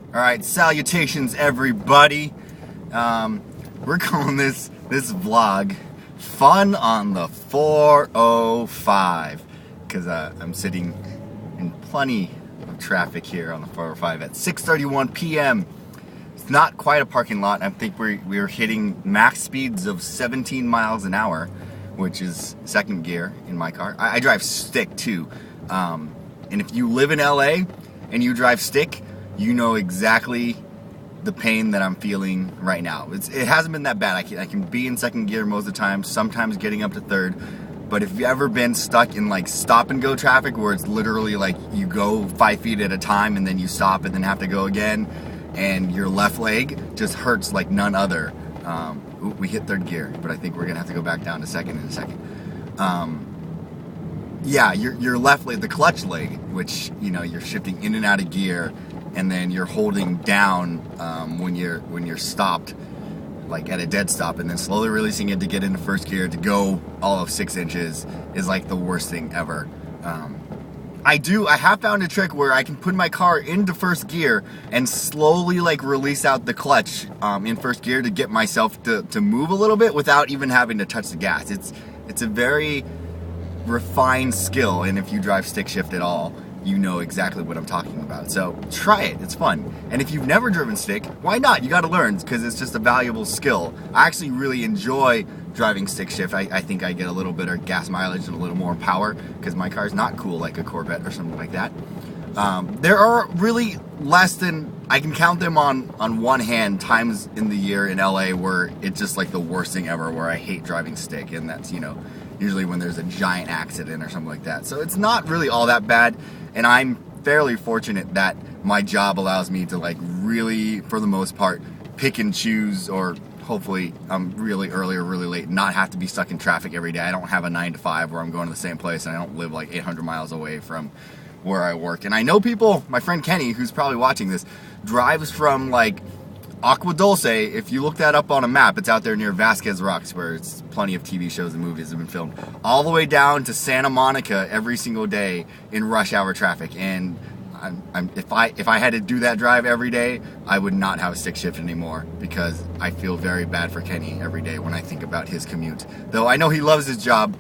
All right, salutations, everybody. We're calling this vlog "Fun on the 405" because I'm sitting in plenty of traffic here on the 405 at 6:31 p.m. It's not quite a parking lot. I think we're hitting max speeds of 17 miles an hour, which is second gear in my car. I drive stick too, and if you live in LA and you drive stick, you know exactly the pain that I'm feeling right now. It hasn't been that bad. I can be in second gear most of the time, sometimes getting up to third. But if you've ever been stuck in like stop and go traffic where it's literally like you go 5 feet at a time and then you stop and then have to go again, and your left leg just hurts like none other. We hit third gear, but I think we're gonna have to go back down to second in a second. Yeah, your left leg, the clutch leg, which you're shifting in and out of gear, and then you're holding down when you're stopped, like at a dead stop, and then slowly releasing it to get into first gear to go all of 6 inches is like the worst thing ever. I have found a trick where I can put my car into first gear and slowly like release out the clutch in first gear to get myself to move a little bit without even having to touch the gas. It's a very refined skill, and if you drive stick shift at all, you know exactly what I'm talking about. So try it, it's fun. And if you've never driven stick, why not? You gotta learn, because it's just a valuable skill. I actually really enjoy driving stick shift. I think I get a little bit of gas mileage and a little more power, because my car's not cool like a Corvette or something like that. There are really less than, I can count them on one hand, times in the year in LA where it's just like the worst thing ever, where I hate driving stick, and that's, usually when there's a giant accident or something like that. So it's not really all that bad, and I'm fairly fortunate that my job allows me to like really, for the most part, pick and choose, or hopefully I'm really early or really late, not have to be stuck in traffic every day. I don't have a 9 to 5 where I'm going to the same place, and I don't live like 800 miles away from where I work. And I know people, my friend Kenny, who's probably watching this, drives from like Agua Dulce. If you look that up on a map, it's out there near Vasquez Rocks, where it's plenty of TV shows and movies have been filmed, all the way down to Santa Monica every single day in rush hour traffic. And if I had to do that drive every day, I would not have a stick shift anymore, because I feel very bad for Kenny every day when I think about his commute. Though I know he loves his job,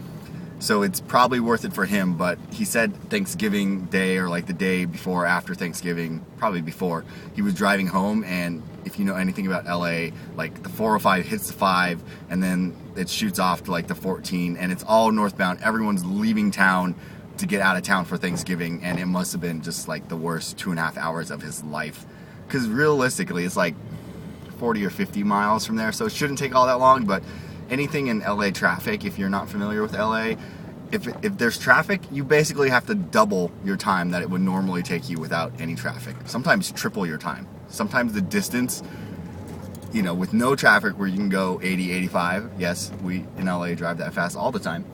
so it's probably worth it for him. But he said Thanksgiving Day, or like the day before, after Thanksgiving, probably before, he was driving home, and if you know anything about LA, like the 405 hits the 5, and then it shoots off to like the 14, and it's all northbound. Everyone's leaving town to get out of town for Thanksgiving, and it must have been just like the worst 2.5 hours of his life, because realistically it's like 40 or 50 miles from there, so it shouldn't take all that long. But anything in LA traffic, if you're not familiar with LA, if there's traffic, you basically have to double your time that it would normally take you without any traffic. Sometimes triple your time. Sometimes the distance, with no traffic, where you can go 80, 85, yes, we in LA drive that fast all the time,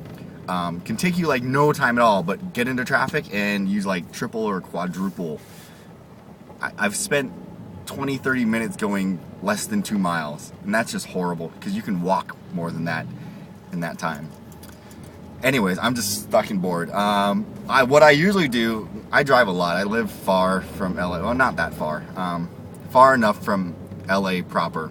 can take you like no time at all, but get into traffic and use like triple or quadruple. I've spent 20, 30 minutes going less than 2 miles, and that's just horrible, because you can walk more than that in that time. Anyways, I'm just stuck and bored. What I usually do, I drive a lot. I live far from LA. Well, not that far. Far enough from LA proper,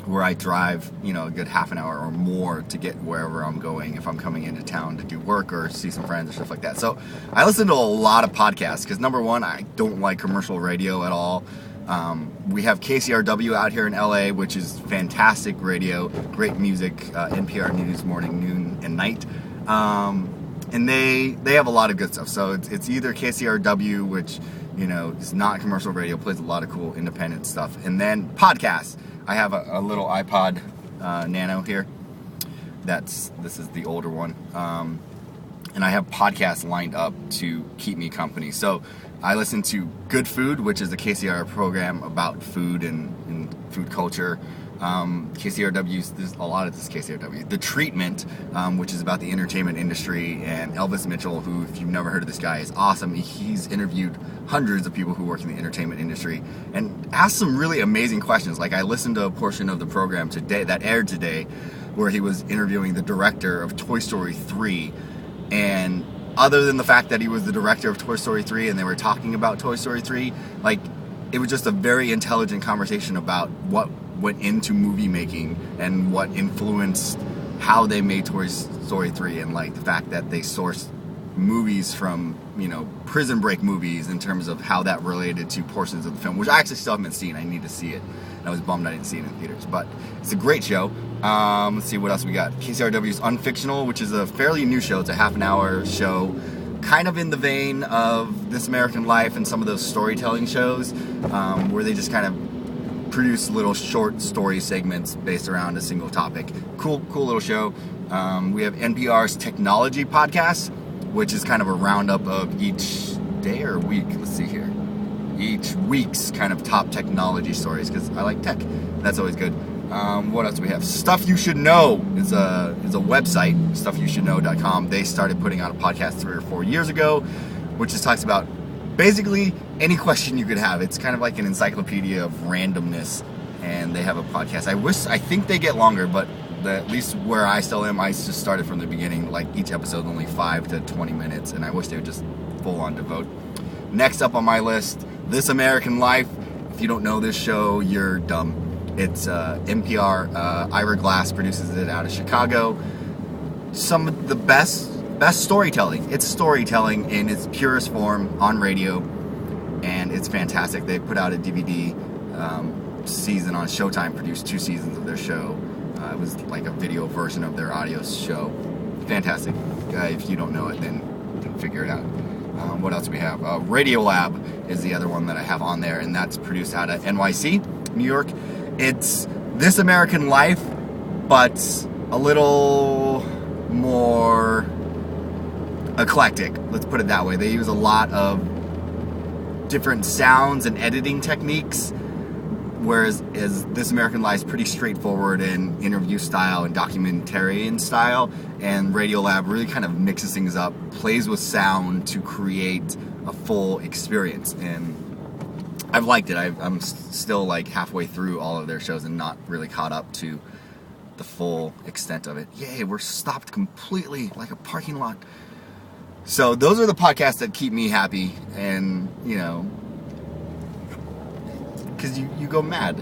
where I drive, a good half an hour or more to get wherever I'm going, if I'm coming into town to do work or see some friends or stuff like that. So I listen to a lot of podcasts, because number one, I don't like commercial radio at all. We have KCRW out here in LA, which is fantastic radio, great music, NPR News, morning, noon, and night. And they have a lot of good stuff. So it's either KCRW, which, is not commercial radio, plays a lot of cool independent stuff, and then podcasts. I have a little iPod Nano here. This is the older one. And I have podcasts lined up to keep me company. So I listen to Good Food, which is a KCRW program about food and food culture. KCRW, there's a lot of this KCRW. The Treatment, which is about the entertainment industry, and Elvis Mitchell, who, if you've never heard of this guy, is awesome. He's interviewed hundreds of people who work in the entertainment industry and asked some really amazing questions. Like, I listened to a portion of the program today that aired today, where he was interviewing the director of Toy Story 3, and other than the fact that he was the director of Toy Story 3 and they were talking about Toy Story 3, like, it was just a very intelligent conversation about what went into movie making and what influenced how they made Toy Story 3, and like the fact that they sourced movies from, you know, Prison Break movies in terms of how that related to portions of the film, which I actually still haven't seen. I need to see it. And I was bummed I didn't see it in theaters, but it's a great show. Let's see what else we got. KCRW's Unfictional, which is a fairly new show. It's a half an hour show, kind of in the vein of This American Life and some of those storytelling shows, where they just kind of produce little short story segments based around a single topic. Cool little show. We have NPR's Technology Podcast, which is kind of a roundup of each day or week. Let's see here. Each week's kind of top technology stories, because I like tech. That's always good. What else do we have? Stuff You Should Know is a website, stuffyoushouldknow.com. They started putting out a podcast 3 or 4 years ago, which just talks about basically any question you could have. It's kind of like an encyclopedia of randomness, and they have a podcast. I think they get longer, but at least where I still am, I just started from the beginning. Like each episode only 5 to 20 minutes, and I wish they would just full on devote. Next up on my list, This American Life. If you don't know this show, you're dumb. It's NPR. Ira Glass produces it out of Chicago. Some of the best storytelling. It's storytelling in its purest form on radio, and it's fantastic. They put out a DVD season on Showtime, produced 2 seasons of their show. It was like a video version of their audio show. Fantastic. If you don't know it, then figure it out. What else do we have? Radio Lab is the other one that I have on there, and that's produced out of NYC, New York. It's This American Life, but a little more eclectic. Let's put it that way. They use a lot of different sounds and editing techniques, whereas This American Life is pretty straightforward in interview style and documentarian style, and Radiolab really kind of mixes things up, plays with sound to create a full experience, and I've liked it. I'm still like halfway through all of their shows and not really caught up to the full extent of it. Yay, we're stopped completely like a parking lot. So those are the podcasts that keep me happy, and you know, because you go mad.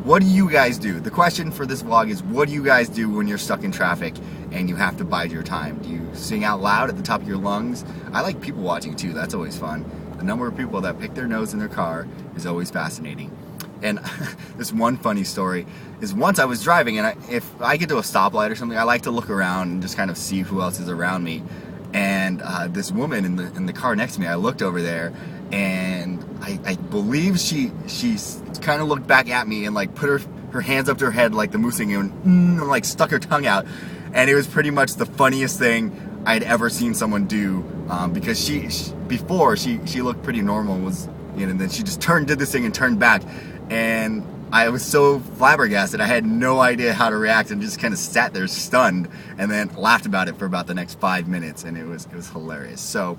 What do you guys do? The question for this vlog is, what do you guys do when you're stuck in traffic and you have to bide your time? Do you sing out loud at the top of your lungs? I like people watching too. That's always fun. The number of people that pick their nose in their car is always fascinating. And this one funny story is, once I was driving, and if I get to a stoplight or something, I like to look around and just kind of see who else is around me. And this woman in the car next to me, I looked over there, and I believe she kind of looked back at me and like put her hands up to her head like the moose thing, and like stuck her tongue out. And it was pretty much the funniest thing I'd ever seen someone do, because she before she looked pretty normal, was, you know, and then she just did this thing and turned back, and I was so flabbergasted. I had no idea how to react and just kind of sat there stunned, and then laughed about it for about the next 5 minutes, and it was hilarious. So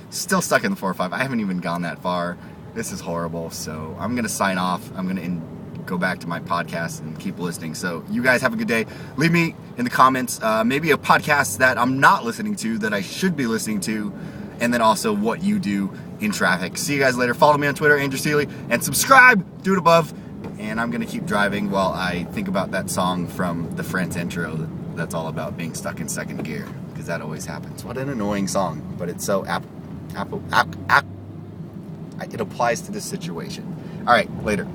still stuck in the 405. I haven't even gone that far. This is horrible. So I'm gonna sign off. I'm gonna go back to my podcast and keep listening. So you guys have a good day. Leave me in the comments maybe a podcast that I'm not listening to that I should be listening to, and then also what you do in traffic. See you guys later. Follow me on Twitter, Andrew Seeley, and subscribe. Do it above. And I'm gonna keep driving while I think about that song from the Friends intro that's all about being stuck in second gear, because that always happens. What an annoying song, but it's so it applies to this situation. All right, later.